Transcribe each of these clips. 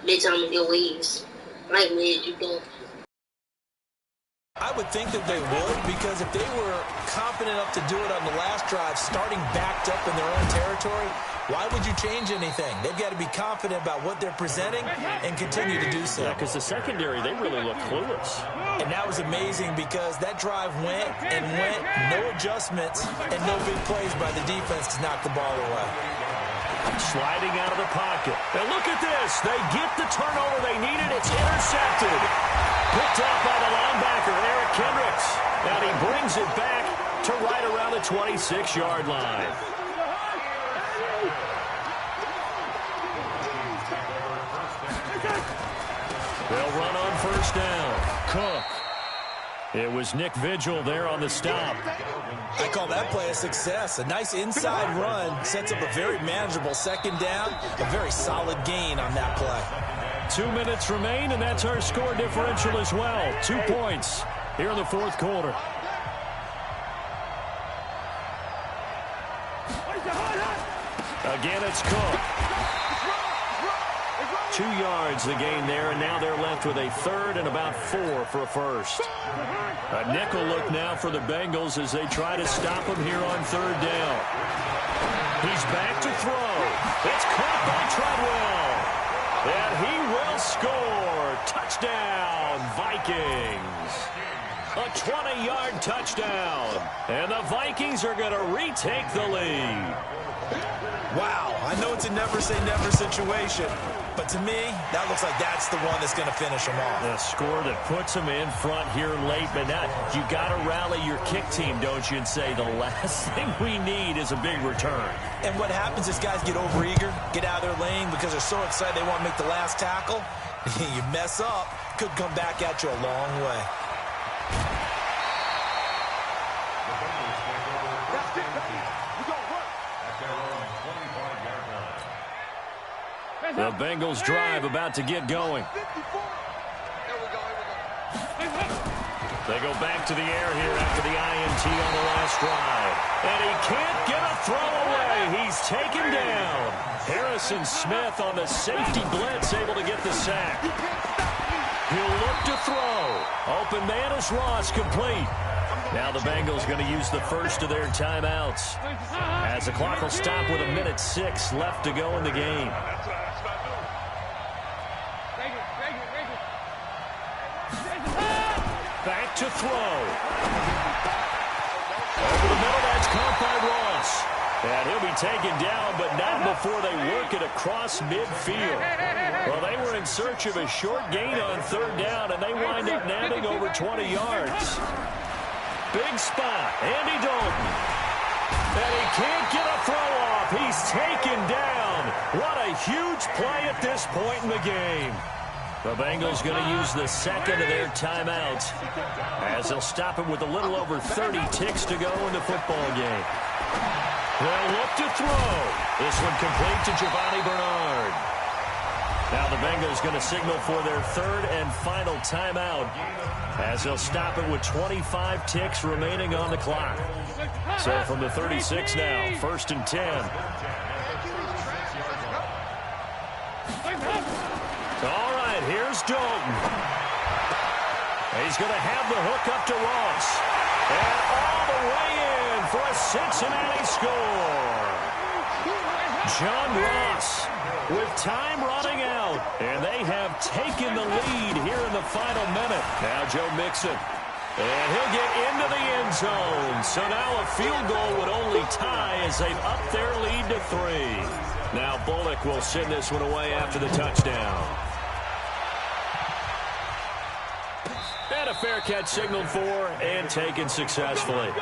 They tell me your ways. Like, man, you don't. I would think that they would, because if they were confident enough to do it on the last drive, starting backed up in their own territory, why would you change anything? They've got to be confident about what they're presenting and continue to do so. Yeah, because the secondary, they really look clueless. And that was amazing because that drive went and went, no adjustments, and no big plays by the defense to knock the ball away. Sliding out of the pocket. And look at this. They get the turnover they needed. It's intercepted. Picked up by the linebacker, Eric Kendricks. And he brings it back to right around the 26-yard line. They'll run on first down. Cook. It was Nick Vigil there on the stop. I call that play a success. A nice inside run sets up a very manageable second down. A very solid gain on that play. 2 minutes remain, and that's our score differential as well. 2 points here in the fourth quarter. Again, it's Cook. 2 yards the gain there, and now they're left with a third and about 4 for a first. A nickel look now for the Bengals as they try to stop him here on third down. He's back to throw. It's caught by Treadwell. And he will score. Touchdown, Vikings. A 20-yard touchdown. And the Vikings are going to retake the lead. Wow, I know it's a never-say-never situation, but to me, that looks like that's the one that's going to finish them off. The score that puts them in front here late, but now you got to rally your kick team, don't you, and say the last thing we need is a big return. And what happens is guys get overeager, get out of their lane because they're so excited they want to make the last tackle. You mess up, could come back at you a long way. The Bengals drive about to get going. They go back to the air here after the INT on the last drive. And he can't get a throw away. He's taken down. Harrison Smith on the safety blitz able to get the sack. He'll look to throw. Open man is Ross, complete. Now the Bengals going to use the first of their timeouts, as the clock will stop with 1:06 left to go in the game. Back to throw. Over the middle, that's caught by Ross. And he'll be taken down, but not before they work it across midfield. Well, they were in search of a short gain on third down, and they wind up nabbing over 20 yards. Big spot, Andy Dalton. And he can't get a throw off. He's taken down. What a huge play at this point in the game. The Bengals going to use the second of their timeouts as they'll stop him with a little over 30 ticks to go in the football game. They'll look to throw. This one complete to Giovanni Bernard. Now the Bengals going to signal for their third and final timeout as they'll stop it with 25 ticks remaining on the clock. So from the 36 now, 1st and 10. All right, here's Dalton. He's going to have the hook up to Ross. And all the way in for a Cincinnati score. John Ross with time running out. And they have taken the lead here in the final minute. Now Joe Mixon. And he'll get into the end zone. So now a field goal would only tie as they've upped their lead to 3. Now Bullock will send this one away after the touchdown. And a fair catch signaled for and taken successfully.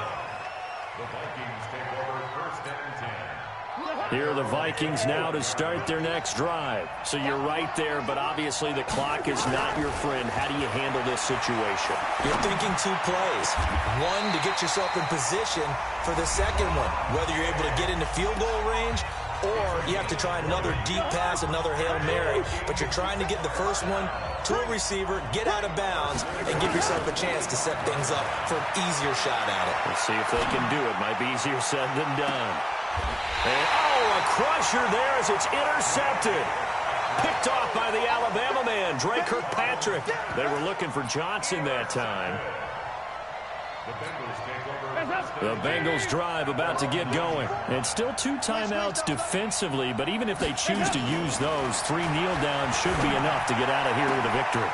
Here are the Vikings now to start their next drive. So you're right there, but obviously the clock is not your friend. How do you handle this situation? You're thinking 2 plays. One, to get yourself in position for the second one, whether you're able to get into field goal range or you have to try another deep pass, another Hail Mary. But you're trying to get the first one to a receiver, get out of bounds, and give yourself a chance to set things up for an easier shot at it. We'll see if they can do it. Might be easier said than done. And, oh, a crusher there as it's intercepted. Picked Picked off by the Alabama man, Dre Kirkpatrick. They were looking for Johnson that time. The Bengals drive about to get going. And still 2 timeouts defensively, but even if they choose to use those, 3 kneel downs should be enough to get out of here with a victory.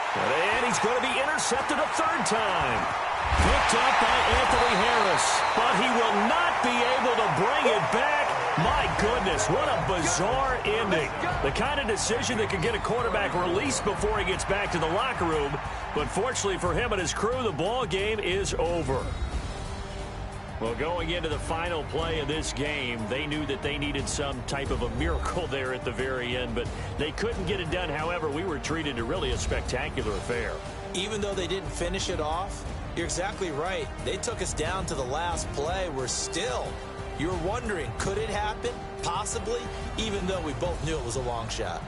And he's going to be intercepted a 3rd time. Picked up by Anthony Harris, but he will not be able to bring it back. My goodness, what a bizarre ending. The kind of decision that could get a quarterback released before he gets back to the locker room. But fortunately for him and his crew, the ball game is over. Well, going into the final play of this game, they knew that they needed some type of a miracle there at the very end, but they couldn't get it done. However, we were treated to really a spectacular affair. Even though they didn't finish it off, you're exactly right. They took us down to the last play. You're wondering, could it happen? Possibly, even though we both knew it was a long shot.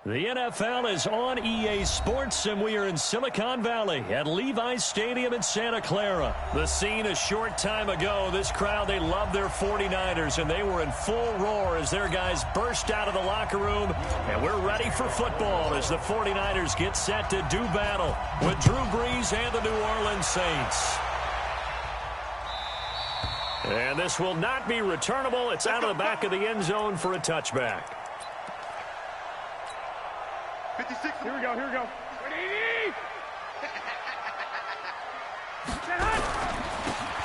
The NFL is on EA Sports, and we are in Silicon Valley at Levi's Stadium in Santa Clara. The scene a short time ago, this crowd, they love their 49ers, and they were in full roar as their guys burst out of the locker room. And we're ready for football as the 49ers get set to do battle with Drew Brees and the New Orleans Saints. And this will not be returnable. It's out of the back of the end zone for a touchback. 56. Here we go.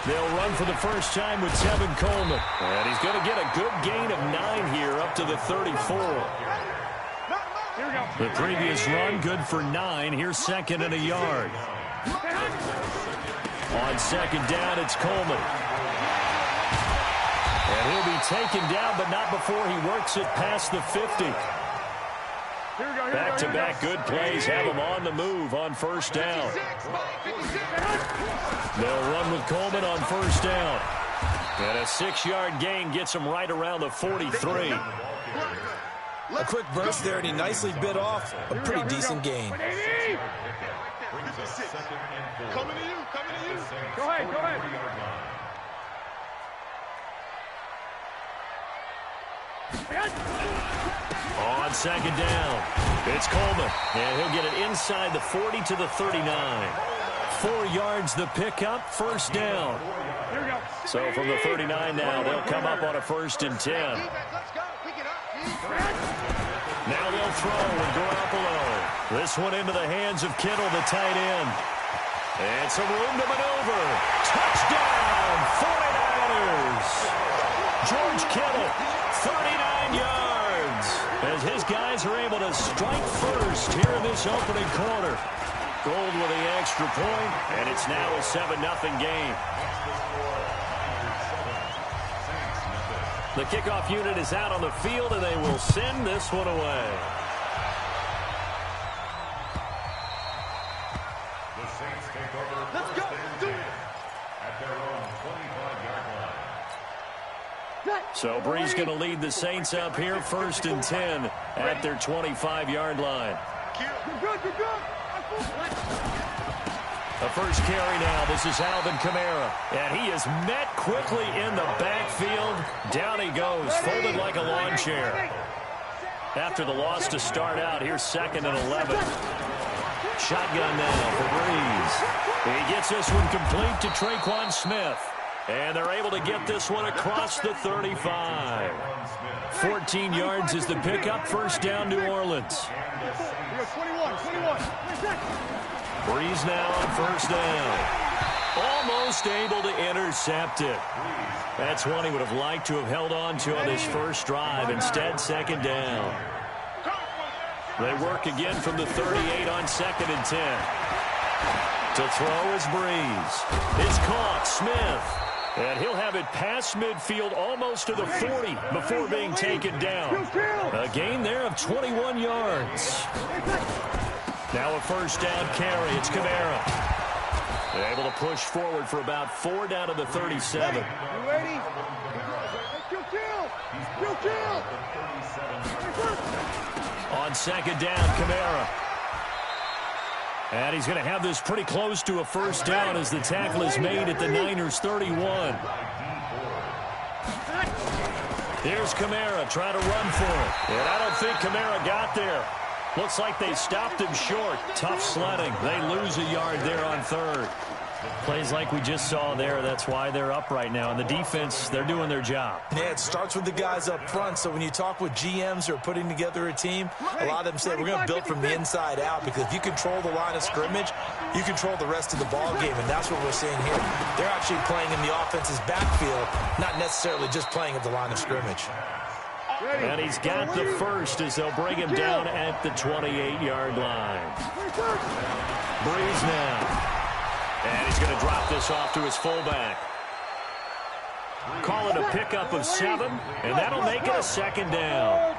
They'll run for the first time with Tevin Coleman. And he's going to get a good gain of 9 here up to the 34. Here we go. The previous run, good for 9. Here's 2nd and a yard. On 2nd down, it's Coleman. And he'll be taken down, but not before he works it past the 50. Back-to-back good plays have him on the move on 1st down. They'll run with Coleman on 1st down. And a 6-yard gain gets him right around the 43. A quick burst there, and he nicely bit off a pretty decent gain. Coming to you. Go ahead. On 2nd down, it's Coleman, and he'll get it inside the 40 to the 39. 4 yards the pickup, 1st down. So from the 39 now, they'll come up on a 1st and 10. Now they'll throw with Garoppolo. This one into the hands of Kittle, the tight end. And some room to maneuver. Touchdown, 49ers. George Kittle, 39 yards, as his guys are able to strike first here in this opening quarter. Gold with the extra point, and it's now a 7-0 game. The kickoff unit is out on the field, and they will send this one away. The Saints take over. Let's go. Do it. At their own 25-yard line. So Brees going to lead the Saints up here, 1st and 10 at their 25-yard line. You're good. The first carry now. This is Alvin Kamara. And he is met quickly in the backfield. Down he goes, folded like a lawn chair. After the loss to start out, here's 2nd and 11. Shotgun now for Breeze. He gets this one complete to Tre'Quan Smith. And they're able to get this one across the 35. 14 yards is the pickup. First down, New Orleans. Breeze now on first down. Almost able to intercept it. That's one he would have liked to have held on to on his first drive. Instead, 2nd down. They work again from the 38 on 2nd and 10. To throw is Breeze. It's caught. Smith. And he'll have it past midfield almost to the 40 before being taken down. A gain there of 21 yards. Now a first down carry. It's Kamara. They're able to push forward for about 4 down to the 37. On 2nd down, Kamara. And he's going to have this pretty close to a first down as the tackle is made at the Niners' 31. Here's Kamara trying to run for it. And I don't think Kamara got there. Looks like they stopped him short. Tough sledding. They lose a yard there on 3rd. Plays like we just saw there. That's why they're up right now. And the defense, they're doing their job. Yeah, it starts with the guys up front. So when you talk with GMs who are putting together a team, a lot of them say we're going to build from the inside out, because if you control the line of scrimmage, you control the rest of the ball game, and that's what we're seeing here. They're actually playing in the offense's backfield, not necessarily just playing at the line of scrimmage. And he's got the first as they'll bring him down at the 28-yard line. Breeze now. And he's going to drop this off to his fullback. Call it a pickup of 7, and that'll make it a 2nd down.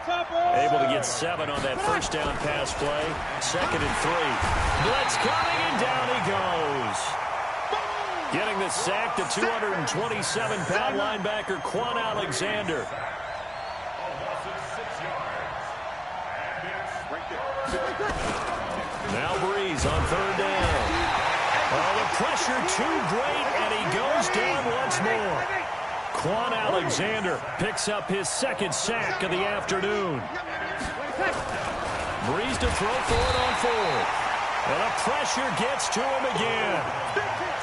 Able to get 7 on that first down pass play. 2nd and 3. Blitz coming, and down he goes. Getting the sack, the 227-pound linebacker, Quan Alexander. Now Breeze on 3rd down. Oh, the pressure too great, and he goes down once more. Quan Alexander picks up his 2nd sack of the afternoon. Breeze to throw for it on 4th. And the pressure gets to him again.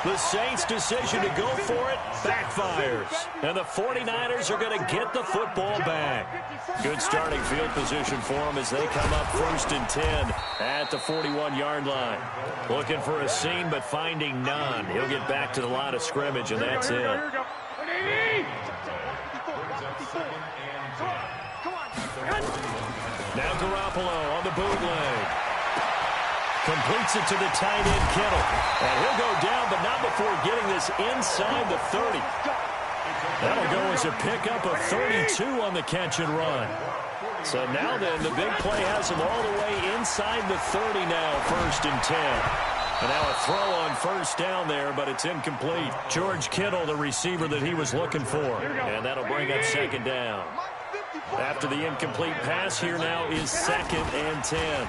The Saints' decision to go for it backfires. And the 49ers are going to get the football back. Good starting field position for them as they come up 1st and 10 at the 41-yard line. Looking for a seam, but finding none. He'll get back to the line of scrimmage, and that's it. Now Garoppolo on the bootleg. Completes it to the tight end, Kittle. And he'll go down, but not before getting this inside the 30. That'll go as a pickup of 32 on the catch and run. So now then, the big play has him all the way inside the 30 now, 1st and 10. And now a throw on first down there, but it's incomplete. George Kittle, the receiver that he was looking for. And that'll bring up 2nd down. After the incomplete pass, here now is 2nd and 10.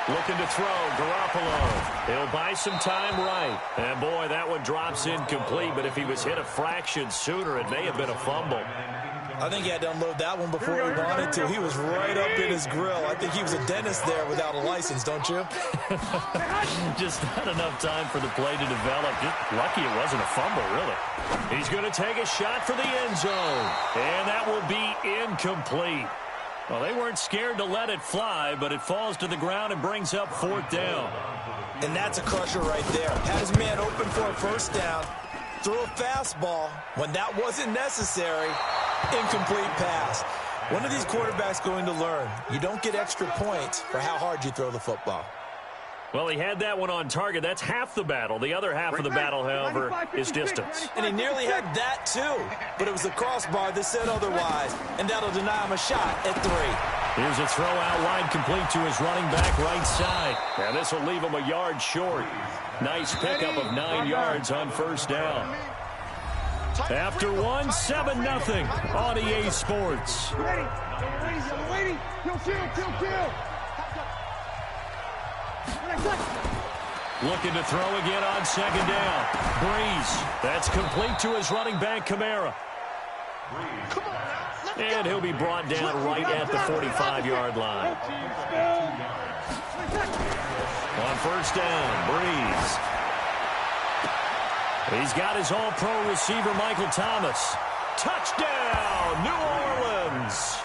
Looking to throw, Garoppolo. He'll buy some time right. And boy, that one drops incomplete, but if he was hit a fraction sooner, it may have been a fumble. I think he had to unload that one before he wanted to. He was right up in his grill. I think he was a dentist there without a license, don't you? Just not enough time for the play to develop. Just lucky it wasn't a fumble, really. He's going to take a shot for the end zone. And that will be incomplete. Well, they weren't scared to let it fly, but it falls to the ground and brings up 4th down. And that's a crusher right there. Had his man open for a first down, threw a fastball when that wasn't necessary, incomplete pass. When are these quarterbacks going to learn? You don't get extra points for how hard you throw the football. Well, he had that one on target. That's half the battle. The other half of the battle, however, is distance. And he nearly had that, too. But it was the crossbar that said otherwise, and that'll deny him a shot at 3. Here's a throw out wide, complete to his running back right side. And this will leave him a yard short. Nice pickup of 9 yards on first down. After one, 7-0 on EA Sports. Looking to throw again on second down. Breeze. That's complete to his running back, Kamara. And he'll be brought down right at the 45-yard line. On first down, Breeze. He's got his all-pro receiver, Michael Thomas. Touchdown, New Orleans.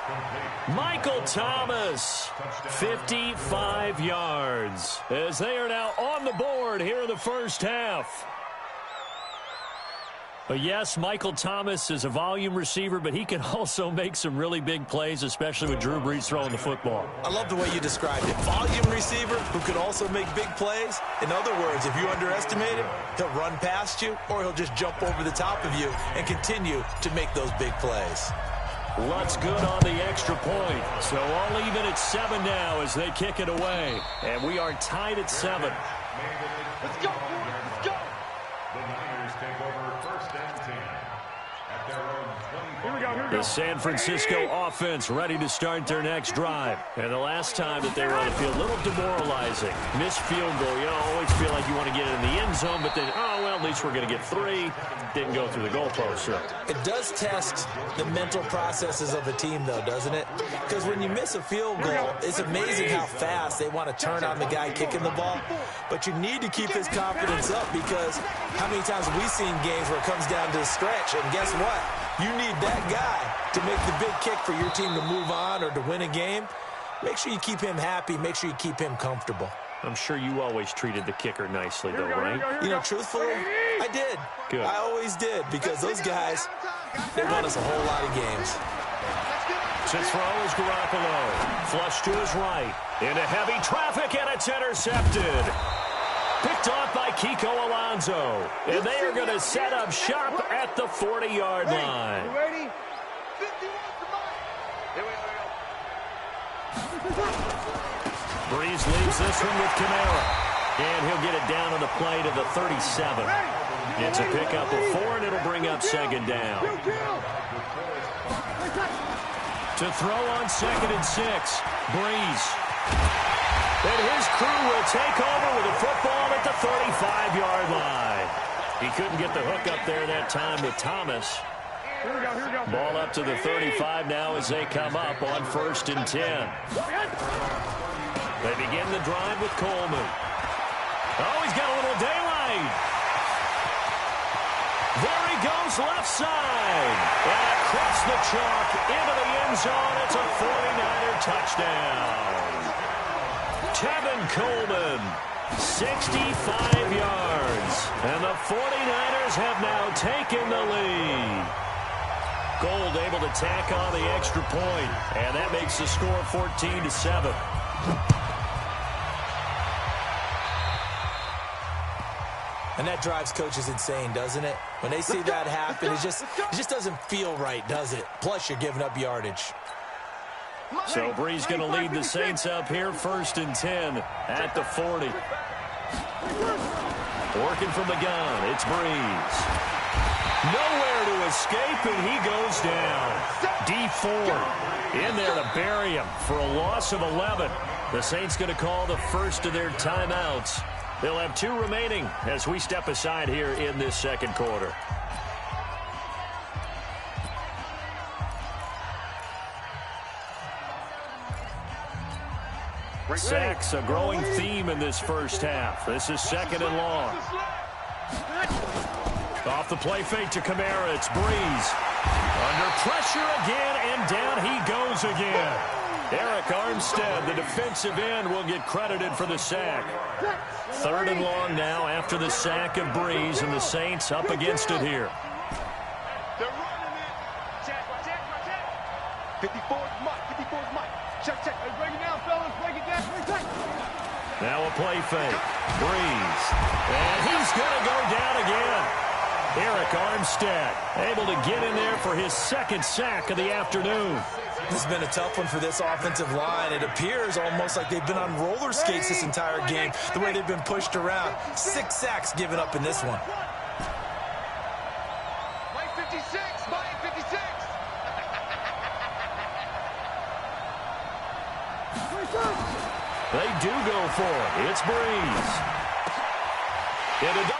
Michael Thomas, 55 yards, as they are now on the board here in the first half. But yes, Michael Thomas is a volume receiver, but he can also make some really big plays, especially with Drew Brees throwing the football. I love the way you described it. Volume receiver who could also make big plays. In other words, if you underestimate him, he'll run past you or he'll just jump over the top of you and continue to make those big plays. Lutz good on the extra point. So all even at 7 now as they kick it away. And we are tied at 7. Let's go, boys. Let's go. The Niners take over first and 10 at their own 20. Here we go. The San Francisco offense ready to start their next drive. And the last time that they were on the field, a little demoralizing. Missed field goal. You always feel like you want to get it in the end zone, but then, oh, well, at least we're going to get 3. Didn't go through the goalpost. So. It does test the mental processes of a team, though, doesn't it? Because when you miss a field goal, it's amazing how fast they want to turn on the guy kicking the ball. But you need to keep his confidence up because how many times have we seen games where it comes down to the stretch? And guess what? You need that guy to make the big kick for your team to move on or to win a game. Make sure you keep him happy. Make sure you keep him comfortable. I'm sure you always treated the kicker nicely, though, right? You know, truthfully, I did. Good. I always did because those guys, they won us a whole lot of games. To throw is Garoppolo. Flush to his right. Into heavy traffic, and it's intercepted. Picked off by Kiko Alonso. And they are going to set up shop at the 40-yard line. You ready? 51 to mine. Here we go. Breeze leaves this one with Kamara. And he'll get it down on the play to the 37. It's a pickup of 4, and it'll bring up second down. To throw on second and 6, Breeze. And his crew will take over with a football at the 35-yard line. He couldn't get the hook up there that time with Thomas. Ball up to the 35 now as they come up on first and 10. They begin the drive with Coleman. Oh, he's got a little daylight. There he goes left side. And across the chalk into the end zone. It's a 49er touchdown. Tevin Coleman, 65 yards. And the 49ers have now taken the lead. Gold able to tack on the extra point. And that makes the score 14-7. And that drives coaches insane, doesn't it? When they see that happen, it just doesn't feel right, does it? Plus, you're giving up yardage. So Breeze going to lead the Saints up here, first and 10 at the 40. Working from the gun, it's Breeze. Nowhere to escape, and he goes down. D Ford in there to bury him for a loss of 11. The Saints going to call the first of their timeouts. They'll have 2 remaining as we step aside here in this second quarter. Sacks, a growing theme in this first half. This is second and long. Off the play fake to Kamara, it's Breeze. Under pressure again, and down he goes again. Eric Armstead, the defensive end, will get credited for the sack. Third and long now after the sack of Breeze, and the Saints up against it here. They're running it. Check. 54's Mike. 54's Mike. Check. Hey, break it down, fellas. Break it down. Now a play fake. Breeze. And he's going to go down again. Eric Armstead able to get in there for his second sack of the afternoon. This has been a tough one for this offensive line. It appears almost like they've been on roller skates this entire game, the way they've been pushed around. 6 sacks given up in this one. Mike 56. Mike 56. They do go for it. It's Breeze. And